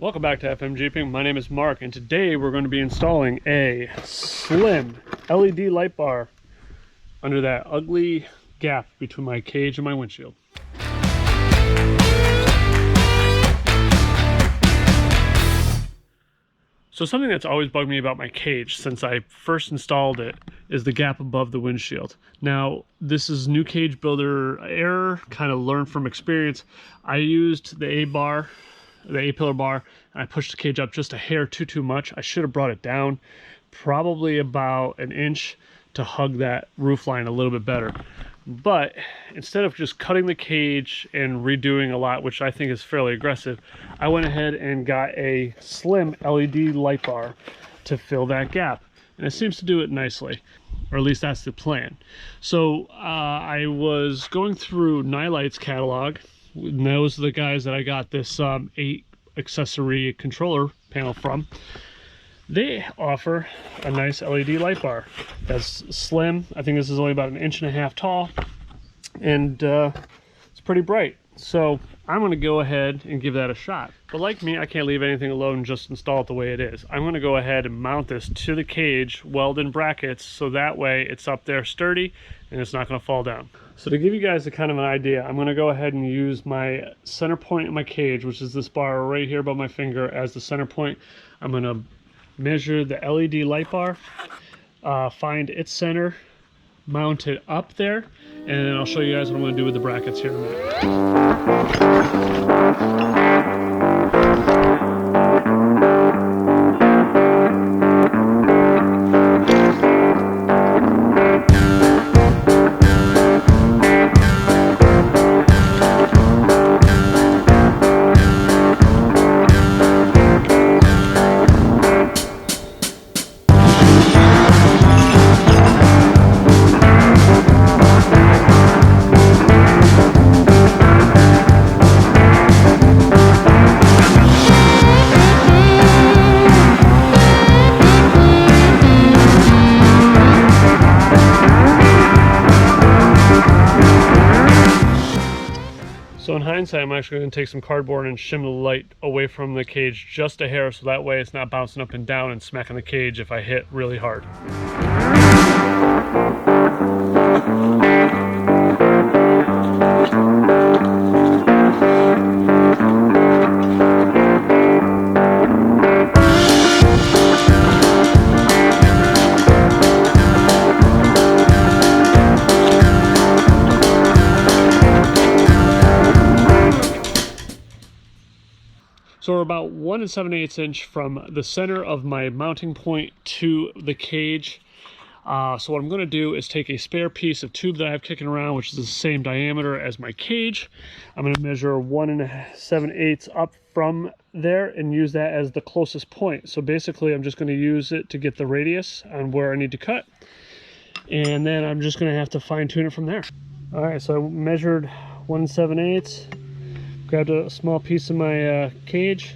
Welcome back to FM Jeeping. My name is Mark, and today we're going to be installing a slim LED light bar under that ugly gap between my cage and my windshield. So something that's always bugged me about my cage since I first installed it is the gap above the windshield. Now, this is new cage builder error, kind of learned from experience. I used the A-pillar bar, and I pushed the cage up just a hair too much. I should have brought it down probably about an inch to hug that roof line a little bit better. But instead of just cutting the cage and redoing a lot, which I think is fairly aggressive, I went ahead and got a slim LED light bar to fill that gap. And it seems to do it nicely, or at least that's the plan. So I was going through Nilight's catalog, and those are the guys that I got this 8 accessory controller panel from. They offer a nice LED light bar that's slim. I think this is only about 1.5 inches tall, and it's pretty bright. So I'm going to go ahead and give that a shot. But like me, I can't leave anything alone and just install it the way it is. I'm going to go ahead and mount this to the cage, weld in brackets, so that way it's up there sturdy and it's not going to fall down. So to give you guys a kind of an idea, I'm going to go ahead and use my center point in my cage, which is this bar right here above my finger, as the center point. I'm going to measure the LED light bar, find its center, mount it up there, and then I'll show you guys what I'm going to do with the brackets here in a minute. So in hindsight, I'm actually going to take some cardboard and shim the light away from the cage just a hair, so that way it's not bouncing up and down and smacking the cage if I hit really hard. So we're about 1 7/8 inch from the center of my mounting point to the cage. So what I'm going to do is take a spare piece of tube that I have kicking around, which is the same diameter as my cage. I'm going to measure 1 7/8 up from there and use that as the closest point. So basically I'm just going to use it to get the radius on where I need to cut. And then I'm just going to have to fine tune it from there. All right, so I measured 1 7/8. Grabbed a small piece of my cage,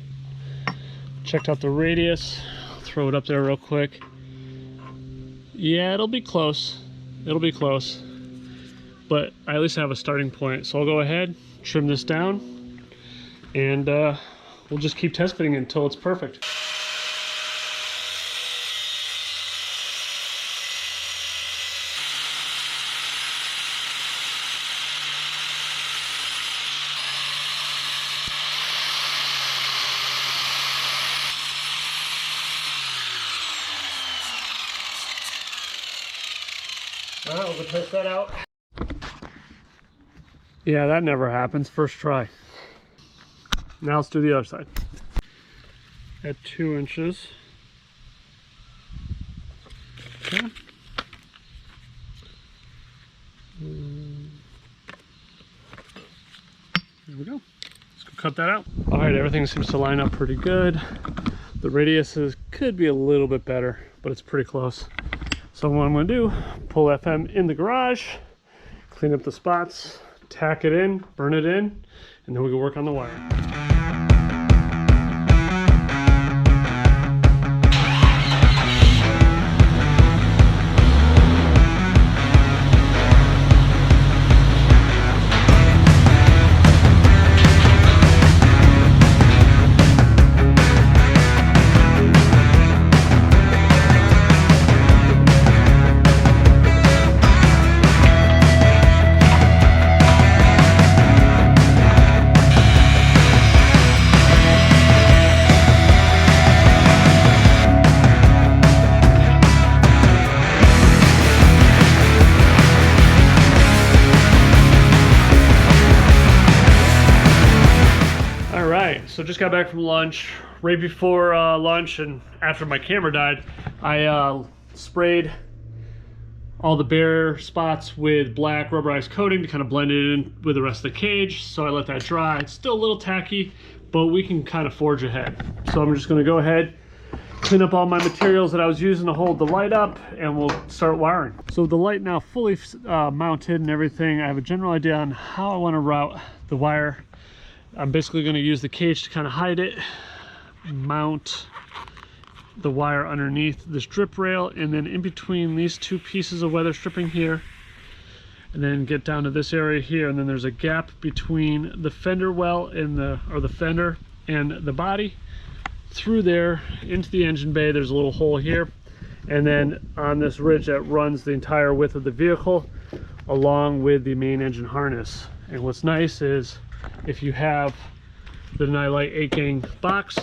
checked out the radius, throw it up there real quick. Yeah, it'll be close, but I at least have a starting point. So I'll go ahead, trim this down, and we'll just keep test fitting it until it's perfect. All right, we'll test that out. Yeah, that never happens. First try. Now let's do the other side. At 2 inches. Okay. There we go. Let's go cut that out. All right, everything seems to line up pretty good. The radiuses could be a little bit better, but it's pretty close. So what I'm going to do, pull FM in the garage, clean up the spots, tack it in, burn it in, and then we can work on the wiring. just got back from lunch. Right before lunch and after my camera died, I sprayed all the bare spots with black rubberized coating to kind of blend it in with the rest of the cage. So I let that dry. It's still a little tacky, but we can kind of forge ahead. So I'm just going to go ahead, clean up all my materials that I was using to hold the light up, and we'll start wiring. So the light now fully mounted and everything, I have a general idea on how I want to route the wire. I'm basically going to use the cage to kind of hide it, mount the wire underneath this drip rail, and then in between these two pieces of weather stripping here, and then get down to this area here, and then there's a gap between the fender well and the fender and the body. Through there into the engine bay, there's a little hole here, and then on this ridge that runs the entire width of the vehicle along with the main engine harness. And what's nice is if you have the Nilight 8-gang box,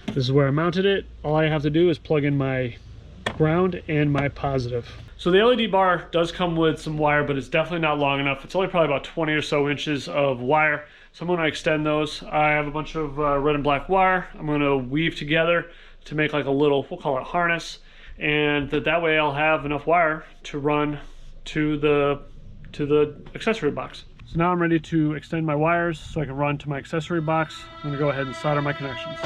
this is where I mounted it. All I have to do is plug in my ground and my positive. So the LED bar does come with some wire, but it's definitely not long enough. It's only probably about 20 or so inches of wire. So I'm going to extend those. I have a bunch of red and black wire. I'm going to weave together to make like a little, we'll call it harness. And that way I'll have enough wire to run to the accessory box. So now I'm ready to extend my wires so I can run to my accessory box. I'm going to go ahead and solder my connections.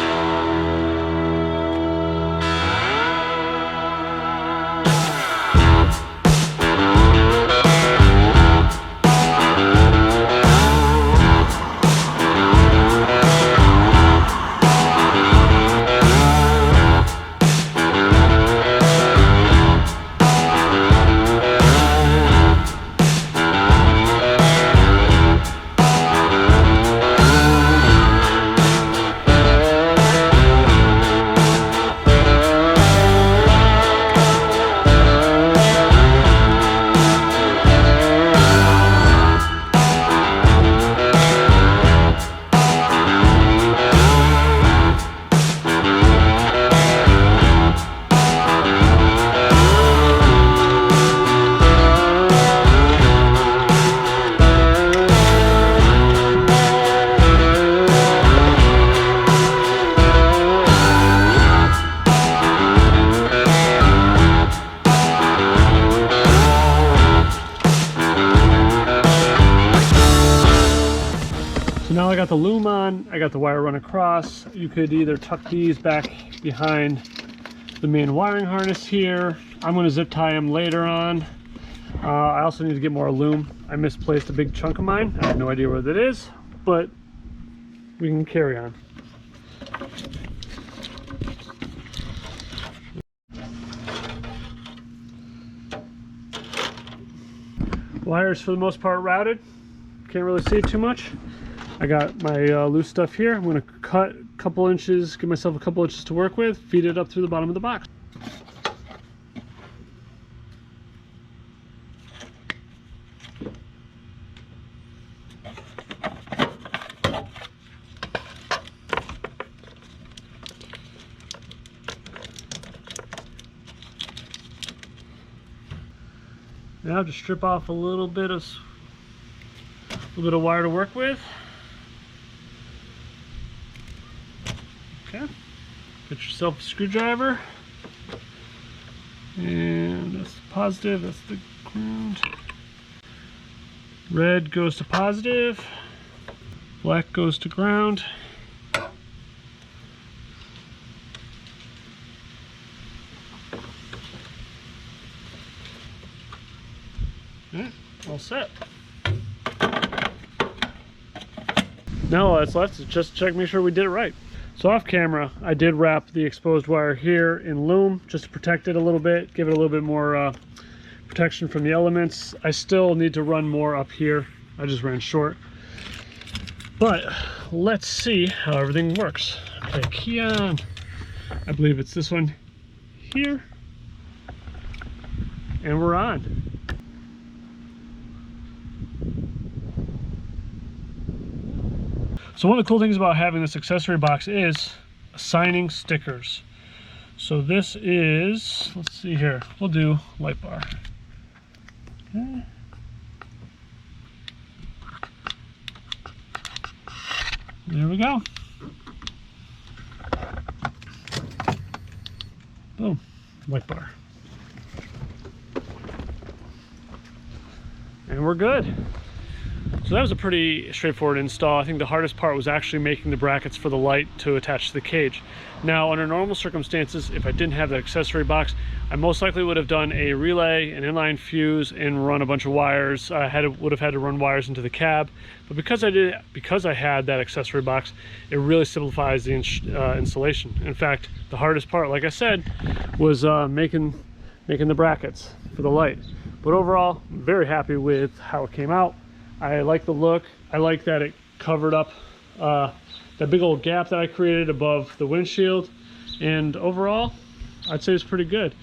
Now I got the loom on, I got the wire run across. You could either tuck these back behind the main wiring harness here. I'm going to zip tie them later on. I also need to get more loom. I misplaced a big chunk of mine. I have no idea what it is, but we can carry on. Wires for the most part routed. Can't really see it too much. I got my loose stuff here. I'm going to cut a couple inches, give myself a couple inches to work with, feed it up through the bottom of the box. Now just strip off a little bit of wire to work with. Okay, get yourself a screwdriver, and that's the positive, that's the ground. Red goes to positive, black goes to ground. Alright, all set. Now all that's left is just check, make sure we did it right. So off camera, I did wrap the exposed wire here in loom just to protect it a little bit, give it a little bit more protection from the elements. I still need to run more up here. I just ran short. But let's see how everything works. Okay, key on. I believe it's this one here. And we're on. So one of the cool things about having this accessory box is assigning stickers. So this is, let's see here, we'll do light bar. Okay. There we go. Boom, light bar. And we're good. So that was a pretty straightforward install. I think the hardest part was actually making the brackets for the light to attach to the cage. Now, under normal circumstances, if I didn't have the accessory box, I most likely would have done a relay, an inline fuse, and run a bunch of wires. I would have had to run wires into the cab, but because I had that accessory box, it really simplifies the installation. In fact, the hardest part, like I said, was making the brackets for the light. But overall, I'm very happy with how it came out. I like the look. I like that it covered up that big old gap that I created above the windshield. And overall, I'd say it's pretty good.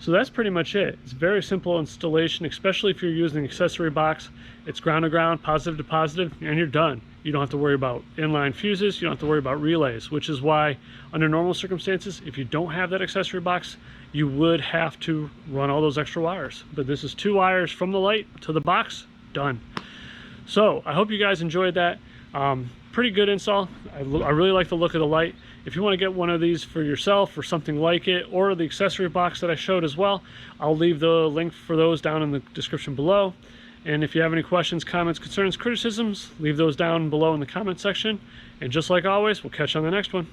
So that's pretty much it. It's a very simple installation, especially if you're using an accessory box. It's ground to ground, positive to positive, and you're done. You don't have to worry about inline fuses, you don't have to worry about relays, which is why under normal circumstances, if you don't have that accessory box, you would have to run all those extra wires. But this is 2 wires from the light to the box, done. So I hope you guys enjoyed that. Pretty good install. I really like the look of the light. If you want to get one of these for yourself or something like it, or the accessory box that I showed as well, I'll leave the link for those down in the description below. And if you have any questions, comments, concerns, criticisms, leave those down below in the comment section. And just like always, we'll catch you on the next one.